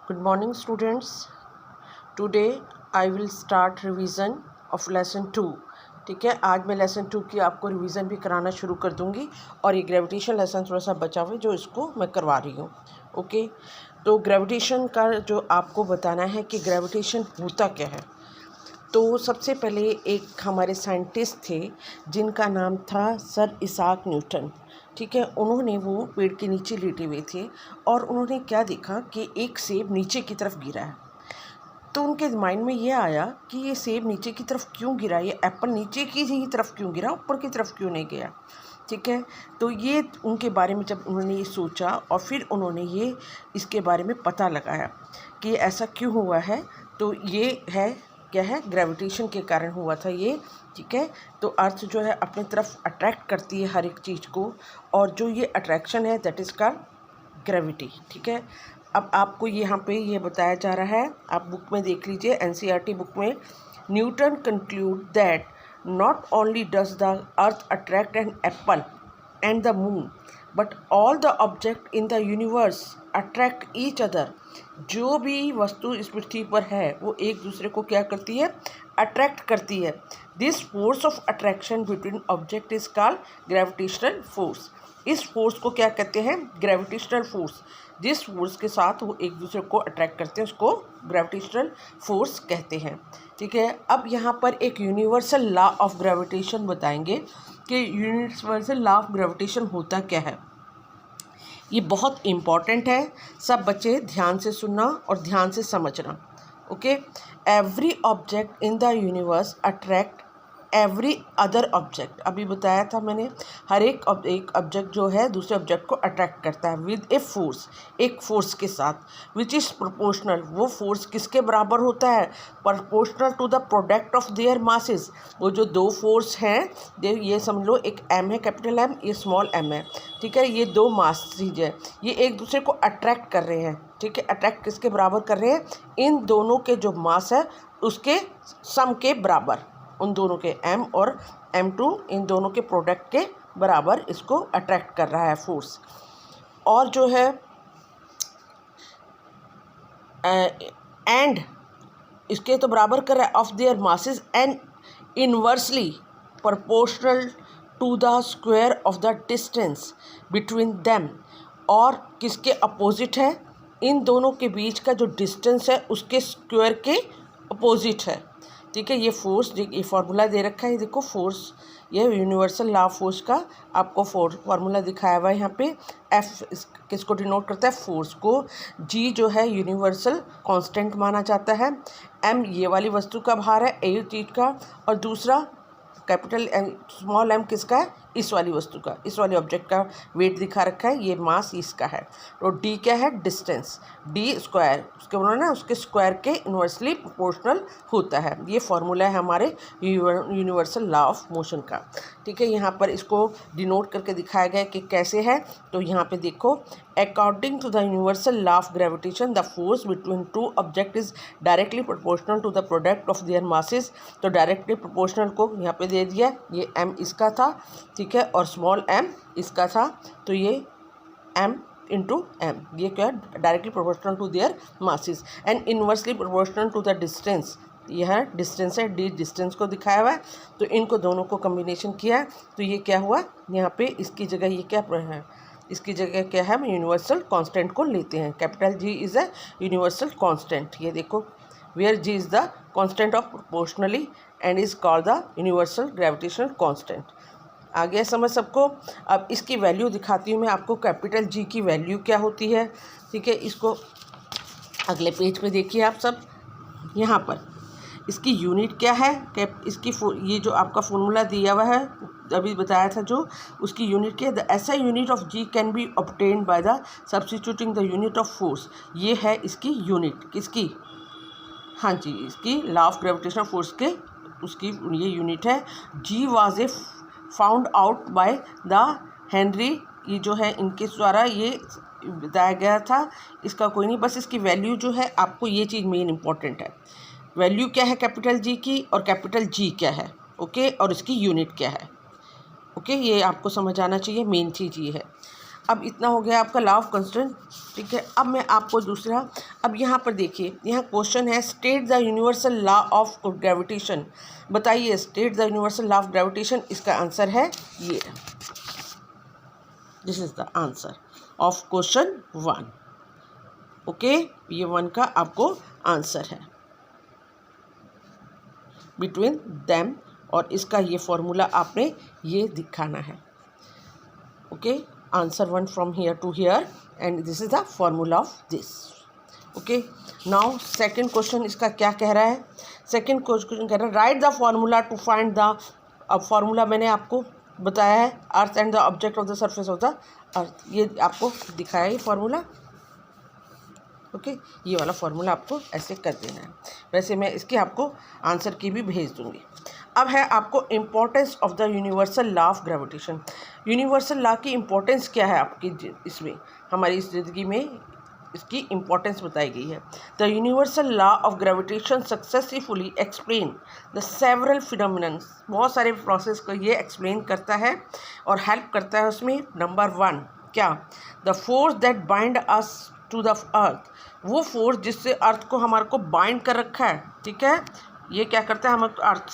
Good morning students. Today I will start revision of lesson 2. ठीक है, आज मैं लेसन 2 की आपको रिवीजन भी कराना शुरू कर दूंगी और ये ग्रेविटेशन लेसन थोड़ा सा बचा हुआ है जो इसको मैं करवा रही हूँ. ओके, तो ग्रेविटेशन का जो आपको बताना है कि ग्रेविटेशन होता क्या है. तो सबसे पहले एक हमारे साइंटिस्ट थे जिनका नाम था सर इसाक न्यूटन. ठीक है, उन्होंने वो पेड़ के नीचे लेटे हुए थे और उन्होंने क्या देखा कि एक सेब नीचे की तरफ गिरा है. तो उनके माइंड में ये आया कि ये सेब नीचे की तरफ क्यों गिरा, ये एप्पल नीचे की ही तरफ क्यों गिरा, ऊपर की तरफ क्यों नहीं गया. ठीक है, तो ये उनके बारे में जब उन्होंने ये सोचा और फिर उन्होंने ये इसके बारे में पता लगाया कि ऐसा क्यों हुआ है. तो ये है क्या है, ग्रेविटेशन के कारण हुआ था ये. ठीक है, तो अर्थ जो है अपनी तरफ अट्रैक्ट करती है हर एक चीज़ को और जो ये अट्रैक्शन है दैट इज़ कॉल्ड ग्रेविटी. ठीक है, अब आपको यहाँ पे ये बताया जा रहा है, आप बुक में देख लीजिए एनसीईआरटी बुक में. Newton concluded that not only does the earth attract an apple and the moon but all the object in the universe attract each other. जो भी वस्तु इस पृथ्वी पर है वो एक दूसरे को क्या करती है, अट्रैक्ट करती है. This force of attraction between object is called gravitational force. इस फोर्स को क्या कहते हैं, ग्रेविटेशनल फोर्स. जिस फोर्स के साथ वो एक दूसरे को अट्रैक्ट करते हैं उसको ग्रेविटेशनल फोर्स कहते हैं. ठीक है, अब यहाँ पर एक यूनिवर्सल लॉ ऑफ ग्रेविटेशन बताएंगे कि यूनिवर्सल लॉ ऑफ ग्रेविटेशन होता क्या है. ये बहुत इम्पॉर्टेंट है, सब बच्चे ध्यान से सुनना और ध्यान से समझना. Okay, every object in the universe attract every other object. अभी बताया था मैंने, हर एक ऑब्जेक्ट जो है दूसरे ऑब्जेक्ट को अट्रैक्ट करता है विद ए फोर्स, एक फोर्स के साथ, विच इज़ प्रोपोर्शनल. वो फोर्स किसके बराबर होता है, proportional to the product of their masses. वो जो दो फोर्स हैं, ये समझ लो, एक एम है कैपिटल एम, ये स्मॉल एम है. ठीक है, ये दो मास चीज है, ये एक दूसरे को अट्रैक्ट कर रहे हैं. ठीक है, अट्रैक्ट किसके बराबर कर रहे हैं, इन दोनों के जो मास है उसके सम के बराबर, उन दोनों के m और m2 इन दोनों के प्रोडक्ट के बराबर इसको अट्रैक्ट कर रहा है फोर्स. और जो है एंड इसके तो बराबर कर रहा है of their masses and inversely proportional to the square of the distance between them. और किसके अपोजिट है, इन दोनों के बीच का जो डिस्टेंस है उसके स्क्वायर के अपोजिट है. ठीक है, ये फोर्स, ये फार्मूला दे रखा है, देखो फोर्स, ये यूनिवर्सल लॉ ऑफ फोर्स का आपको फार्मूला दिखाया हुआ है यहाँ पे. एफ किसको डिनोट करता है, फोर्स को. जी जो है यूनिवर्सल कांस्टेंट माना जाता है. एम ये वाली वस्तु का भार है, ए चीज का. और दूसरा कैपिटल एम, स्मॉल एम किसका है, इस वाली वस्तु का, इस वाले ऑब्जेक्ट का वेट दिखा रखा है, ये मास इसका है. तो डी क्या है, डिस्टेंस. डी स्क्वायर उसके बोलो ना, उसके स्क्वायर के इन्वर्सली प्रोपोर्शनल होता है. ये फॉर्मूला है हमारे यूनिवर्सल लॉ ऑफ मोशन का. ठीक है, यहाँ पर इसको डिनोट करके दिखाया गया कि कैसे है. तो यहाँ पे देखो, according to the universal law of gravitation the force between two object is directly proportional to the product of their masses. तो डायरेक्टली प्रोपोर्शनल को यहाँ पे दे दिया, ये एम इसका था. ठीक है, और स्मॉल एम इसका था. तो ये एम इंटू एम, ये क्या है, directly proportional to their masses and inversely proportional to the distance. यह डिस्टेंस है, डी डिस्टेंस को दिखाया हुआ है. तो इनको दोनों को कम्बिनेशन किया है, तो ये क्या हुआ, यहाँ पे इसकी जगह ये क्या है, इसकी जगह क्या है, हम यूनिवर्सल कांस्टेंट को लेते हैं. Capital G is a universal constant. ये देखो, where G is the constant of proportionally and is called the universal gravitational constant. आ गया समझ सबको. अब इसकी वैल्यू दिखाती हूँ मैं आपको, कैपिटल जी की वैल्यू क्या होती है. ठीक है, इसको अगले पेज पे देखिए आप सब. यहाँ पर इसकी यूनिट क्या है, इसकी ये जो आपका फॉर्मूला दिया हुआ है अभी बताया था जो, उसकी यूनिट क्या है, the SI unit of G can be obtained by the substituting the unit of force. ये है इसकी यूनिट, किसकी, हाँ जी, इसकी लॉ ऑफ ग्रेविटेशनल फोर्स के, उसकी ये यूनिट है. G was a found out by the Henry. ये जो है इनके द्वारा ये बताया गया था. इसका कोई नहीं, बस इसकी वैल्यू जो है, आपको ये चीज़ मेन इंपॉर्टेंट है, वैल्यू क्या है कैपिटल जी की और कैपिटल जी क्या है. ओके, और इसकी यूनिट क्या है. ओके, ये आपको समझ आना चाहिए, मेन चीज़ ये है. अब इतना हो गया आपका लॉ ऑफ कंस्टेंट, ठीक है। अब मैं आपको दूसरा, अब यहाँ पर देखिए, यहाँ क्वेश्चन है state the universal law of gravitation. बताइए state the universal law of gravitation, इसका आंसर है ये, this is the answer of question 1। Okay, ये 1 का आपको आंसर है बिटवीन देम, और इसका ये फॉर्मूला आपने ये दिखाना है। Okay, answer 1 from here to here and this is the formula of this. Okay, now second question इसका क्या कह रहा है? सेकंड क्वेश्चन कह रहा है write the formula to find the, अब फॉर्मूला मैंने आपको बताया है, earth and the object of the surface of the earth, ये आपको दिखाया है फॉर्मूला। ओके, ये वाला फॉर्मूला आपको ऐसे कर देना है। वैसे मैं इसके आपको आंसर की भी भेज दूंगी। अब है आपको importance of the universal law of gravitation. Universal law की इम्पोर्टेंस क्या है आपकी इसमें, हमारी इस ज़िंदगी में इसकी इम्पोर्टेंस बताई गई है। The universal law of gravitation successfully explain the several phenomenons, बहुत सारे प्रोसेस को ये एक्सप्लेन करता है और हेल्प करता है उसमें। नंबर 1 क्या, the force that bind us to the earth, वो फोर्स जिससे अर्थ को हमारे को बाइंड कर रखा है, ठीक है, ये क्या करता है, हम अर्थ